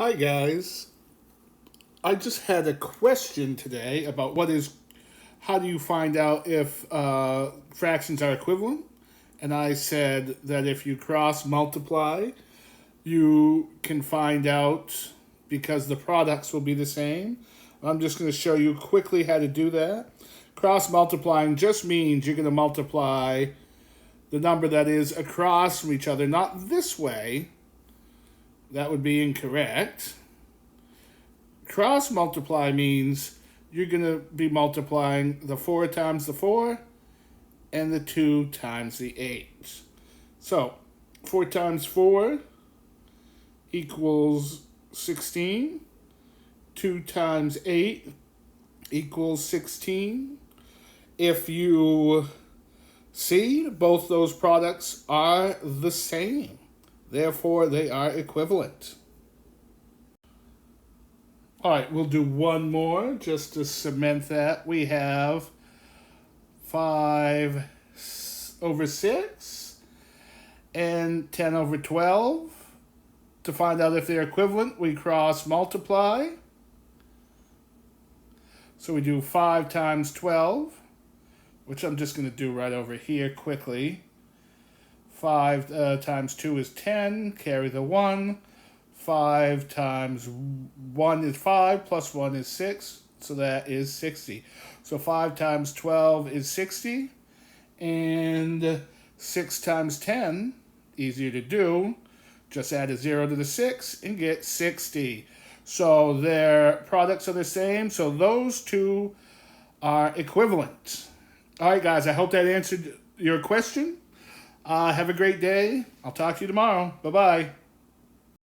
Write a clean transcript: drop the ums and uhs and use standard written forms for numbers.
Hi guys. I just had a question today about how do you find out if fractions are equivalent? And I said that if you cross multiply, you can find out because the products will be the same. I'm just going to show you quickly how to do that. Cross multiplying just means you're going to multiply the number that is across from each other, not this way. That would be incorrect. Cross multiply means you're going to be multiplying the 4 times the 4 and the 2 times the 8. So 4 times 4 equals 16. 2 times 8 equals 16. If you see, both those products are the same. Therefore, they are equivalent. All right, we'll do one more just to cement that. We have 5 over 6 and 10 over 12. To find out if they're equivalent, we cross multiply. So we do 5 times 12, which I'm just going to do right over here quickly. 5 times 2 is 10, carry the 1. 5 times 1 is 5, plus 1 is 6, so that is 60. So 5 times 12 is 60, and 6 times 10, easier to do, just add a 0 to the 6 and get 60. So their products are the same, so those two are equivalent. All right, guys, I hope that answered your question. Have a great day. I'll talk to you tomorrow. Bye-bye.